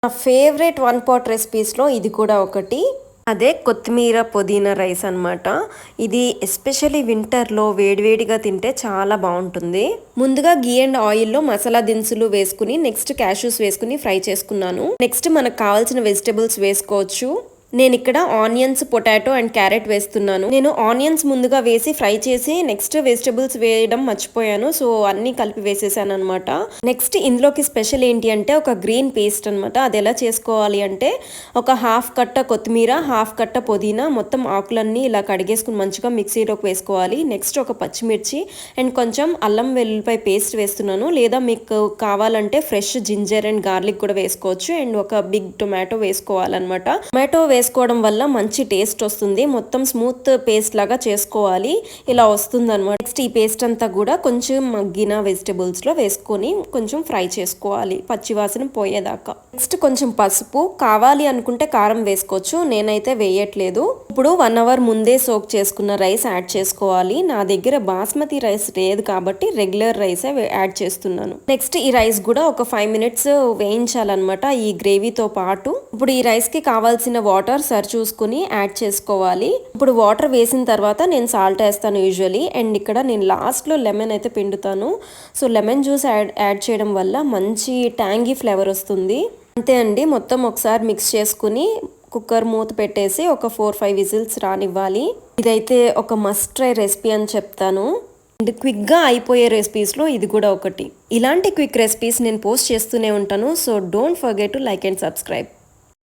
నా favourite one pot రెసిపీస్లో ఇది కూడా ఒకటి. అదే కొత్తిమీర పుదీనా రైస్ అనమాట. ఇది ఎస్పెషల్లీ వింటర్లో వేడివేడిగా తింటే చాలా బాగుంటుంది. ముందుగా గీ అండ్ ఆయిల్లో మసాలా దినుసులు వేసుకుని నెక్స్ట్ క్యాష్యూస్ వేసుకుని ఫ్రై చేసుకున్నాను. నెక్స్ట్ మనకు కావాల్సిన వెజిటబుల్స్ వేసుకోవచ్చు. నేను ఇక్కడ ఆనియన్స్, పొటాటో అండ్ క్యారెట్ వేస్తున్నాను. నేను ఆనియన్స్ ముందుగా వేసి ఫ్రై చేసి నెక్స్ట్ వెజిటబుల్స్ వేయడం మర్చిపోయాను. సో అన్ని కలిపి వేసేసాను అనమాట. నెక్స్ట్ ఇందులోకి స్పెషల్ ఏంటి అంటే ఒక గ్రీన్ పేస్ట్ అనమాట. అది ఎలా చేసుకోవాలి అంటే ఒక హాఫ్ కట్ట కొత్తిమీర, హాఫ్ కట్ట పుదీనా, మొత్తం ఆకులన్నీ ఇలా కడిగేసుకుని మంచిగా మిక్సీలోకి వేసుకోవాలి. నెక్స్ట్ ఒక పచ్చిమిర్చి అండ్ కొంచెం అల్లం వెల్లుల్లిపాయ పేస్ట్ వేస్తున్నాను. లేదా మీకు కావాలంటే ఫ్రెష్ జింజర్ అండ్ గార్లిక్ కూడా వేసుకోవచ్చు. అండ్ ఒక బిగ్ టొమాటో వేసుకోవాలన్నమాట. టొమాటో వేసుకోవడం వల్ల మంచి టేస్ట్ వస్తుంది. మొత్తం స్మూత్ పేస్ట్ లాగా చేసుకోవాలి. ఇలా వస్తుంది అనమాట. నెక్స్ట్ ఈ పేస్ట్ అంతా కూడా కొంచెం మగ్గిన వెజిటబుల్స్ లో వేసుకొని కొంచెం ఫ్రై చేసుకోవాలి పచ్చివాసన పోయేదాకా. నెక్స్ట్ కొంచెం పసుపు, కావాలి అనుకుంటే కారం వేసుకోవచ్చు. నేనైతే వేయట్లేదు. ఇప్పుడు 1 అవర్ ముందే సోక్ చేసుకున్న రైస్ యాడ్ చేసుకోవాలి. నా దగ్గర బాస్మతి రైస్ లేదు కాబట్టి రెగ్యులర్ రైస్ యాడ్ చేస్తున్నాను. నెక్స్ట్ ఈ రైస్ కూడా ఒక 5 మినిట్స్ వేయించాలన్నమాట ఈ గ్రేవీతో పాటు. ఇప్పుడు ఈ రైస్ కి కావాల్సిన వాటర్ సరి చూసుకుని యాడ్ చేసుకోవాలి. ఇప్పుడు వాటర్ వేసిన తర్వాత నేను సాల్ట్ వేస్తాను యూజువలీ. అండ్ ఇక్కడ నేను లాస్ట్లో లెమన్ అయితే పిండుతాను. సో లెమన్ జ్యూస్ యాడ్ చేయడం వల్ల మంచి ట్యాంగీ ఫ్లేవర్ వస్తుంది. అంతే అండి, మొత్తం ఒకసారి మిక్స్ చేసుకుని కుక్కర్ మూత పెట్టేసి ఒక 4-5 విజిల్స్ రానివ్వాలి. ఇదైతే ఒక మస్ట్ ట్రై రెసిపీ అని చెప్తాను. అండ్ క్విక్గా అయిపోయే రెసిపీస్లో ఇది కూడా ఒకటి. ఇలాంటి క్విక్ రెసిపీస్ నేను పోస్ట్ చేస్తూనే ఉంటాను. So don't forget to like and subscribe.